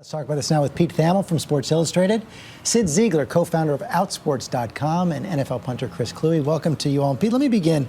Let's talk about this now with Pete Thamel from Sports Illustrated, Sid Ziegler, co-founder of Outsports.com, and NFL punter Chris Kluwe. Welcome to you all. And Pete, let me begin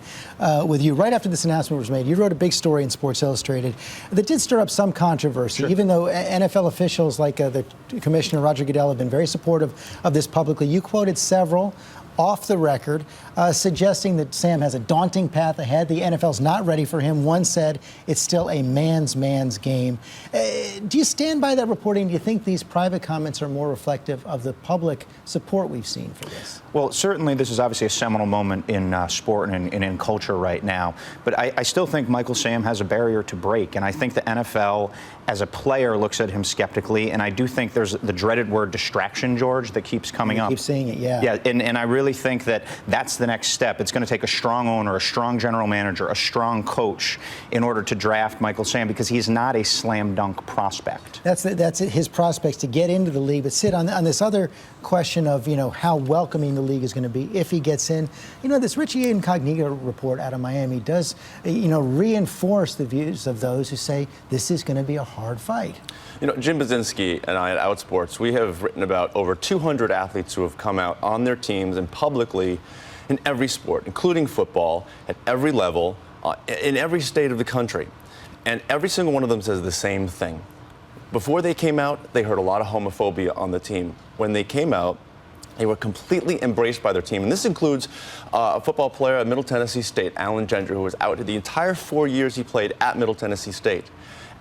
with you. Right after this announcement was made, you wrote a big story in Sports Illustrated that did stir up some controversy, even though NFL officials like the Commissioner Roger Goodell have been very supportive of this publicly. You quoted several off the record, suggesting that Sam has a daunting path ahead. The NFL's not ready for him. One said it's still a man's game. Do you stand by that reporting? Do you think these private comments are more reflective of the public support we've seen for this? Well, certainly this is obviously a seminal moment in sport and in culture right now. But I still think Michael Sam has a barrier to break. And I think the NFL, as a player, looks at him skeptically. And I do think there's the dreaded word distraction, George, that keeps coming up. Keep seeing it, yeah. Yeah, and I really think that that's the next step. It's going to take a strong owner, a strong general manager, a strong coach in order to draft Michael Sam, because he's not a slam dunk prospect. That's his prospects to get into the league. But Sid, on this other question of, how welcoming the league is going to be if he gets in, this Richie Incognito report out of Miami does, reinforce the views of those who say this is going to be a hard fight. Jim Baczynski and I at Outsports, we have written about over 200 athletes who have come out on their teams and publicly in every sport, including football, at every level, in every state of the country. And every single one of them says the same thing. Before they came out, they heard a lot of homophobia on the team. When they came out, they were completely embraced by their team. And this includes a football player at Middle Tennessee State, Alan Gender, who was out the entire 4 years he played at Middle Tennessee State.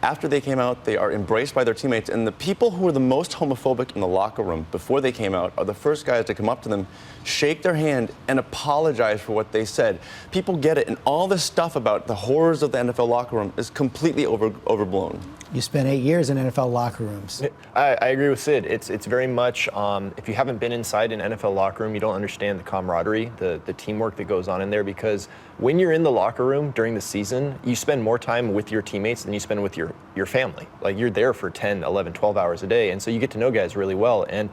After they came out, they are embraced by their teammates. And the people who were the most homophobic in the locker room before they came out are the first guys to come up to them, shake their hand, and apologize for what they said. People get it. And all this stuff about the horrors of the NFL locker room is completely overblown. You spent 8 years in NFL locker rooms. I agree with Sid. It's very much, if you haven't been inside an NFL locker room, you don't understand the camaraderie, the teamwork that goes on in there, because when you're in the locker room during the season, you spend more time with your teammates than you spend with your family. Like, you're there for 10, 11, 12 hours a day, and so you get to know guys really well. And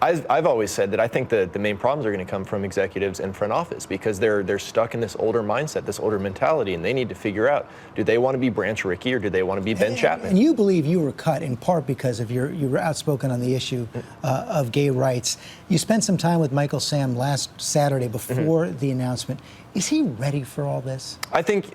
I've always said that I think the main problems are going to come from executives and front office, because they're stuck in this older mindset, this older mentality, and they need to figure out, do they want to be Branch Rickey or do they want to be Ben Chapman? And you believe you were cut in part because of you were outspoken on the issue of gay rights. You spent some time with Michael Sam last Saturday before the announcement. Is he ready for all this? I think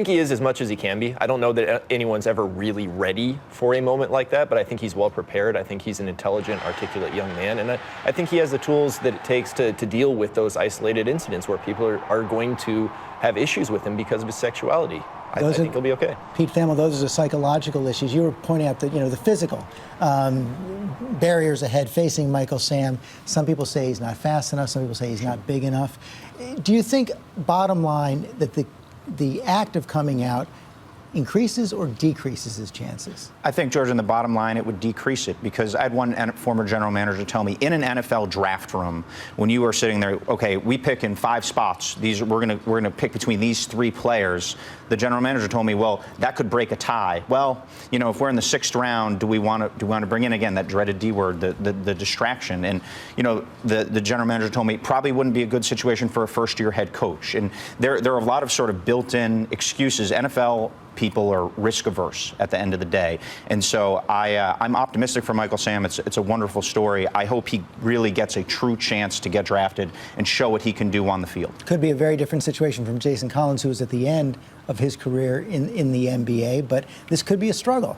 he is as much as he can be. I don't know that anyone's ever really ready for a moment like that, but I think he's well prepared. I think he's an intelligent, articulate young man, and I think he has the tools that it takes to deal with those isolated incidents where people are going to have issues with him because of his sexuality. I think he'll be okay. Pete Thamel, those are the psychological issues. You were pointing out that, the physical barriers ahead facing Michael Sam. Some people say he's not fast enough. Some people say he's not big enough. Do you think, bottom line, that the act of coming out increases or decreases his chances? I think, George, in the bottom line, it would decrease it, because I had one former general manager tell me, in an NFL draft room, when you were sitting there, okay, we pick in 5 spots. We're gonna pick between these 3 players. The general manager told me, well, that could break a tie. Well, if we're in the 6th round, do we want to bring in again that dreaded D word, the distraction? And the general manager told me probably wouldn't be a good situation for a first-year head coach. And there are a lot of sort of built-in excuses. NFL people are risk averse at the end of the day. And so I'm optimistic for Michael Sam. It's a wonderful story. I hope he really gets a true chance to get drafted and show what he can do on the field. Could be a very different situation from Jason Collins, who was at the end of his career in the NBA, but this could be a struggle.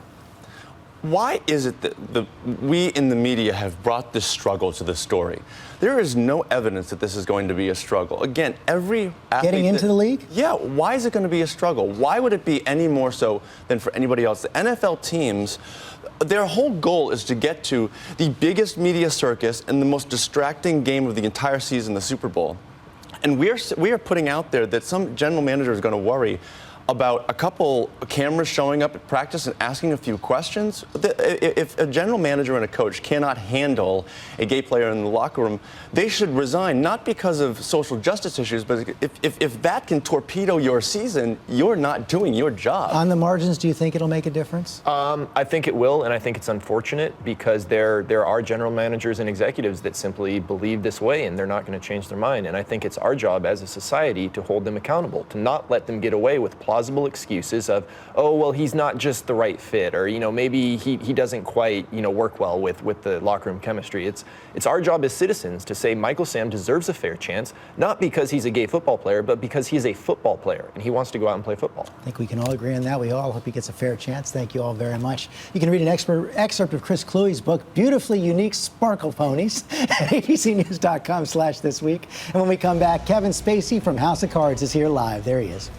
Why is it that we in the media have brought this struggle to the story? There is no evidence that this is going to be a struggle. Again, every athlete... Getting into the league? Yeah, why is it going to be a struggle? Why would it be any more so than for anybody else? The NFL teams, their whole goal is to get to the biggest media circus and the most distracting game of the entire season, the Super Bowl. And we are putting out there that some general manager is going to worry about a couple cameras showing up at practice and asking a few questions. If a general manager and a coach cannot handle a gay player in the locker room, they should resign, not because of social justice issues, but if that can torpedo your season, you're not doing your job. On the margins, do you think it'll make a difference? I think it will, and I think it's unfortunate, because there are general managers and executives that simply believe this way, and they're not going to change their mind. And I think it's our job as a society to hold them accountable, to not let them get away with plot plausible excuses of, oh, well, he's not just the right fit, or, maybe he doesn't quite, work well with the locker room chemistry. It's our job as citizens to say Michael Sam deserves a fair chance, not because he's a gay football player, but because he's a football player and he wants to go out and play football. I think we can all agree on that. We all hope he gets a fair chance. Thank you all very much. You can read an excerpt of Chris Kluwe's book, Beautifully Unique Sparkle Ponies, at abcnews.com/thisweek. And when we come back, Kevin Spacey from House of Cards is here live. There he is.